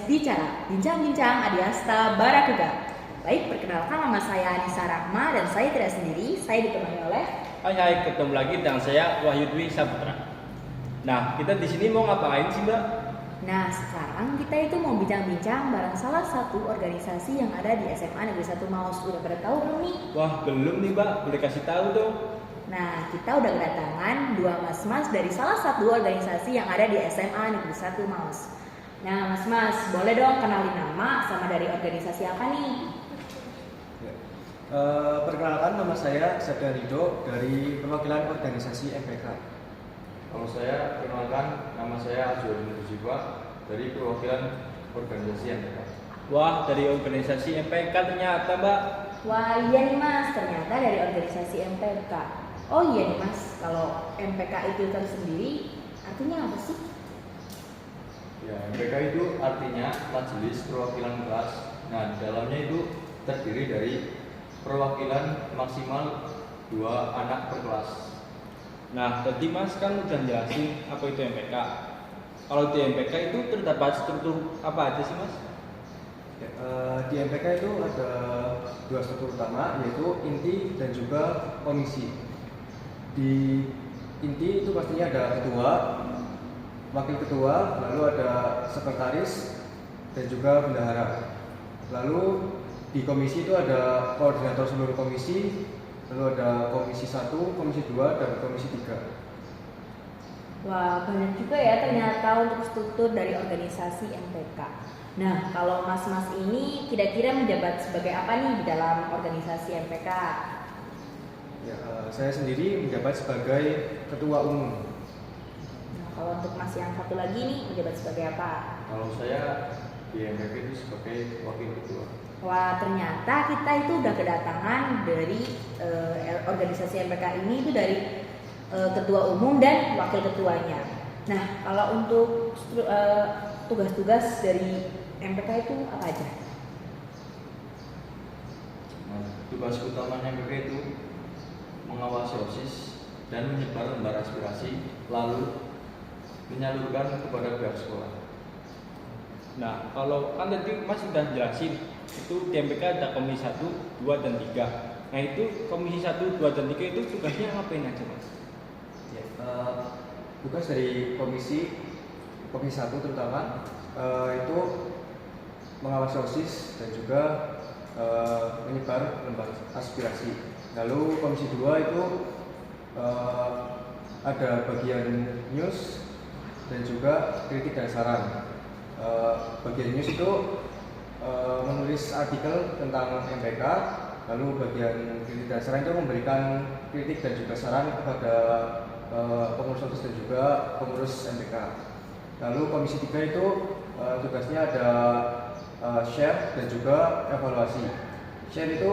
Bicara, Bincang-Bincang Adiasta Barakuda. Baik, perkenalkan nama saya Anissa Rahma dan saya tidak sendiri, saya ditemani oleh Hai, ketemu lagi dengan saya Wahyu Dwi Saputra. Nah, kita di sini mau ngapain sih, Mbak? Nah, sekarang kita itu mau bincang-bincang bareng salah satu organisasi yang ada di SMA Negeri 1 Maus. Udah pada tahu belum nih? Wah, belum nih, Mbak. Boleh kasih tahu dong. Nah, kita udah kedatangan dua mas-mas dari salah satu organisasi yang ada di SMA Negeri 1 Maus. Nah, mas-mas, boleh dong kenalin nama sama dari organisasi apa nih? Ya. Perkenalkan, nama saya Sabda Rido dari perwakilan organisasi MPK. Kalau saya perkenalkan, nama saya Azwar Nurjiwa dari perwakilan organisasi MPK. Wah, dari organisasi MPK ternyata, Mbak. Wah iya nih mas, ternyata dari organisasi MPK. Oh iya nih mas, kalau MPK itu tersendiri artinya apa sih? Ya, MPK itu artinya Majelis Perwakilan Kelas. Nah, di dalamnya itu terdiri dari perwakilan maksimal 2 anak per kelas. Nah, tadi Mas kan udah jelasin apa itu MPK. Kalau di MPK itu terdapat struktur apa aja sih, Mas? Ya, di MPK itu ada 2 struktur utama, yaitu inti dan juga komisi. Di inti itu pastinya ada ketua, wakil ketua, lalu ada sekretaris dan juga bendahara. Lalu di komisi itu ada koordinator seluruh komisi, lalu ada komisi 1, komisi 2, dan komisi 3. Wah banyak juga ya ternyata untuk struktur dari organisasi MPK. Nah kalau mas-mas ini kira-kira menjabat sebagai apa nih di dalam organisasi MPK? Ya, saya sendiri menjabat sebagai ketua umum. Nah kalau untuk mas yang satu lagi nih menjabat sebagai apa? Kalau saya di MPK itu sebagai wakil ketua. Wah ternyata kita itu udah kedatangan dari organisasi MPK ini itu dari ketua umum dan wakil ketuanya. Nah kalau untuk tugas-tugas dari MPK itu apa aja? Nah, tugas utamanya MPK itu mengawasi OSIS dan menyebar lembar aspirasi, lalu menyalurkan kepada pihak sekolah. Nah, kalau kan tadi Mas sudah jelasin, itu di MPK ada komisi 1, 2, dan 3. Nah, itu komisi 1, 2, dan 3 itu tugasnya ngapain aja, Mas? Ya, tugas dari komisi 1 terutama itu mengawasi OSIS dan juga menyebar lembar aspirasi. Lalu komisi 2 itu ada bagian news dan juga kritik dan saran. Bagian news itu menulis artikel tentang MPK, lalu bagian kritik dan saran itu memberikan kritik dan juga saran kepada pengurus OSIS dan juga pengurus MPK. Lalu komisi 3 itu tugasnya ada share dan juga evaluasi. Share itu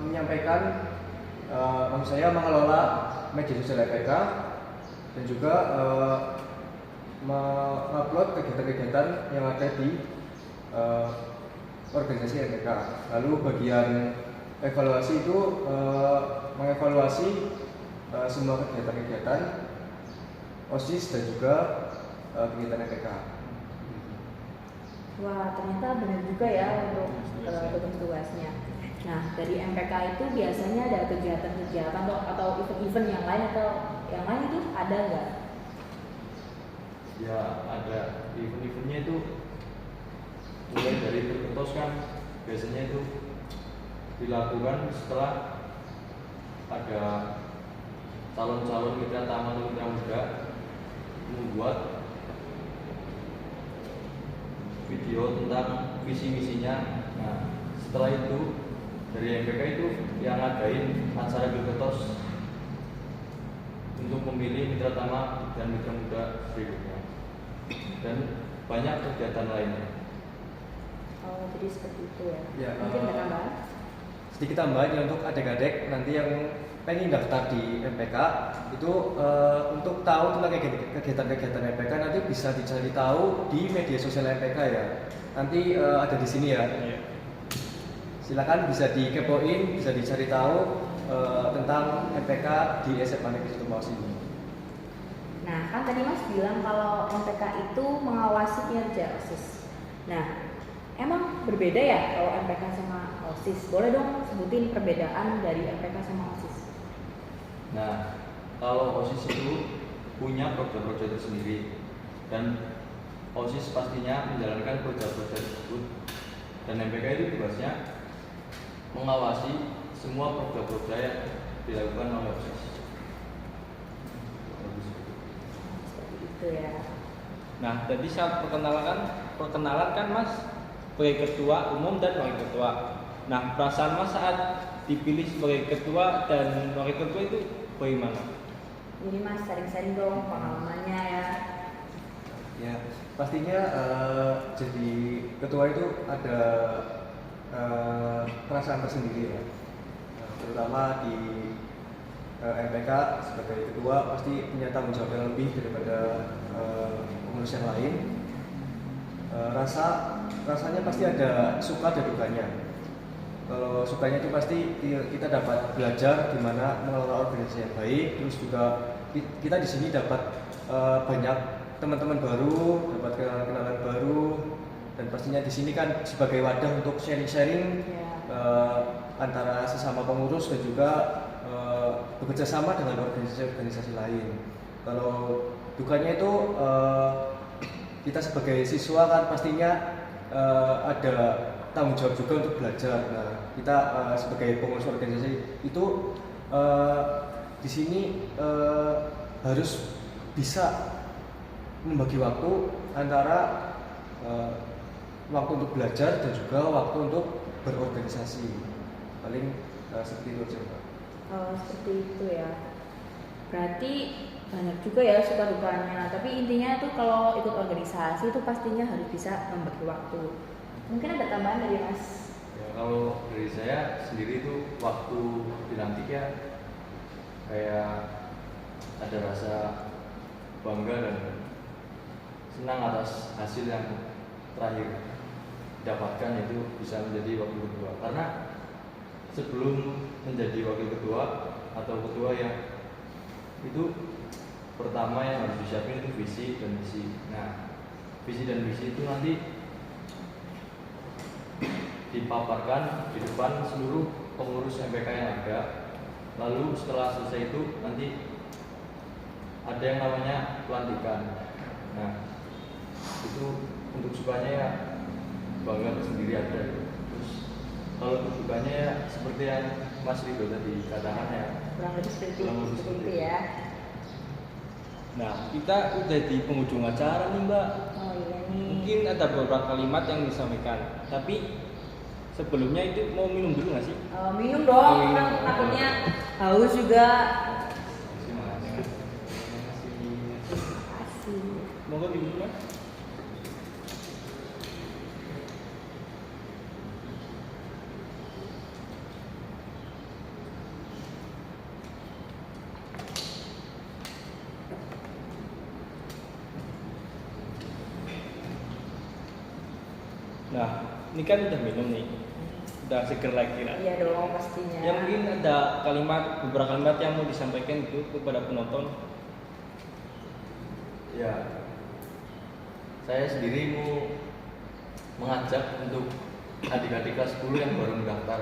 menyampaikan, maksud saya mengelola media sosial MPK dan juga mengupload kegiatan-kegiatan yang ada di organisasi MPK. Lalu bagian evaluasi itu mengevaluasi semua kegiatan-kegiatan OSIS dan juga kegiatan MPK. Wah ternyata benar juga ya untuk tugas-tugasnya. Nah dari MPK itu biasanya ada kegiatan-kegiatan atau event-event yang lain atau yang lain itu ada nggak? Ya, ada event-eventnya itu mulai dari terketos kan biasanya itu dilakukan setelah ada calon-calon mitra taman atau mitra muda membuat video tentang visi misinya. Nah, setelah itu dari MPK itu yang ngadain acara Bilketos untuk memilih mitra tama dan mitra muda berikutnya, dan banyak kegiatan lainnya. Oh jadi seperti itu ya? Ya, Mungkin ada tambahan? Sedikit tambahan untuk adik-adik nanti yang pengen daftar di MPK itu untuk tahu tentang kegiatan-kegiatan MPK nanti bisa dicari tahu di media sosial MPK ya. Nanti ada di sini ya. Silakan bisa dikepoin, bisa dicari tahu tentang MPK di SMA Negeri 1 Maus ini. Nah, kan tadi Mas bilang kalau MPK itu mengawasi kinerja OSIS. Nah, emang berbeda ya kalau MPK sama OSIS? Boleh dong sebutin perbedaan dari MPK sama OSIS? Nah, kalau OSIS itu punya program-program tersendiri dan OSIS pastinya menjalankan program-program tersebut, dan MPK itu tugasnya mengawasi semua program-program yang dilakukan oleh OSIS. Seperti itu ya. Nah, tadi saat perkenalan kan Mas sebagai ketua umum dan wakil ketua. Nah, perasaan Mas saat dipilih sebagai ketua dan wakil ketua itu bagaimana? Ini Mas sharing-sharing dong pengalamannya ya. Ya, pastinya jadi ketua itu ada perasaan tersendiri ya. Terutama di MPK sebagai ketua pasti punya tanggung jawab yang lebih daripada pengurus yang lain. Rasanya pasti ada suka dan dukanya. Kalau sukanya itu pasti kita dapat belajar gimana mengelola organisasi yang baik, terus juga kita di sini dapat banyak teman-teman baru, dapat kenalan-kenalan baru, dan pastinya di sini kan sebagai wadah untuk sharing-sharing antara sesama pengurus dan juga bekerja sama dengan organisasi-organisasi lain. Kalau dukanya itu kita sebagai siswa kan pastinya ada tanggung jawab juga untuk belajar. Nah, kita sebagai pengurus organisasi itu di sini harus bisa membagi waktu antara waktu untuk belajar dan juga waktu untuk berorganisasi. Paling seperti itu aja, Pak. Seperti itu ya. Berarti banyak juga ya suka dukanya. Tapi intinya tuh kalau ikut organisasi itu pastinya harus bisa membagi waktu. Mungkin ada tambahan dari Mas? Ya, kalau dari saya sendiri itu waktu dilantik ya kayak ada rasa bangga dan senang atas hasil yang terakhir dapatkan, itu bisa menjadi wakil ketua. Karena sebelum menjadi wakil ketua atau ketua yang itu pertama yang harus disiapin itu visi dan misi. Nah, visi dan misi itu nanti dipaparkan di depan seluruh pengurus MPK yang ada. Lalu setelah selesai itu nanti ada yang namanya pelantikan. Nah, itu untuk sukanya ya bangga tersendiri ada. Terus kalau untuk dukanya ya seperti yang Mas Rido tadi katakan ya, Kurang lebih seperti Kurang lebih itu seperti ya. Nah, kita udah di penghujung acara nih Mbak. Oh iya nih. Mungkin ada beberapa kalimat yang disampaikan, tapi sebelumnya itu mau minum dulu nggak sih? Minum dong, Oh, minum. kan takutnya haus juga. Asik. Monggo minum Mbak. Nah, ini kan udah minum nih, udah seger lagi lah. Iya dong pastinya. Ya mungkin ada beberapa kalimat yang mau disampaikan itu kepada penonton. ya saya sendiri mau mengajak untuk adik-adik kelas 10 yang baru mendaftar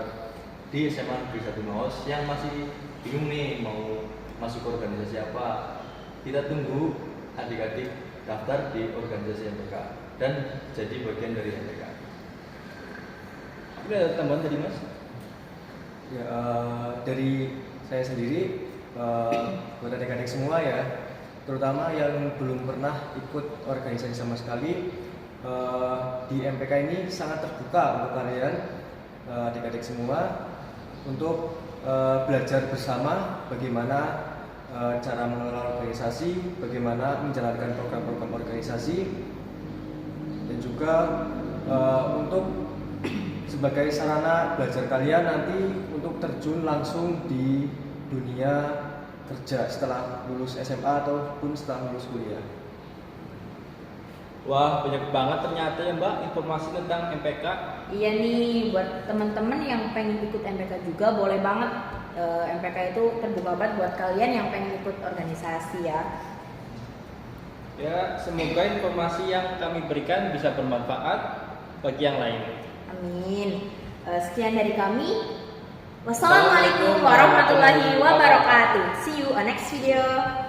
di SMA Negeri 1 Maos yang masih bingung nih mau masuk organisasi apa. Kita tunggu adik-adik daftar di organisasi MPK dan jadi bagian dari MPK. Ada tambahan tadi Mas? Ya, dari saya sendiri buat adik-adik semua ya, terutama yang belum pernah ikut organisasi sama sekali, di MPK ini sangat terbuka untuk kalian adik-adik semua untuk belajar bersama bagaimana cara mengelola organisasi, bagaimana menjalankan program-program organisasi, dan juga untuk sebagai sarana belajar kalian nanti untuk terjun langsung di dunia kerja setelah lulus SMA ataupun setelah lulus kuliah. Wah, banyak banget ternyata ya Mbak informasi tentang MPK. Iya nih, buat teman-teman yang pengen ikut MPK juga boleh banget. MPK itu terbuka banget buat kalian yang pengen ikut organisasi ya. Ya, semoga informasi yang kami berikan bisa bermanfaat bagi yang lain. Amin. Sekian dari kami. Wassalamualaikum warahmatullahi wabarakatuh. See you on next video.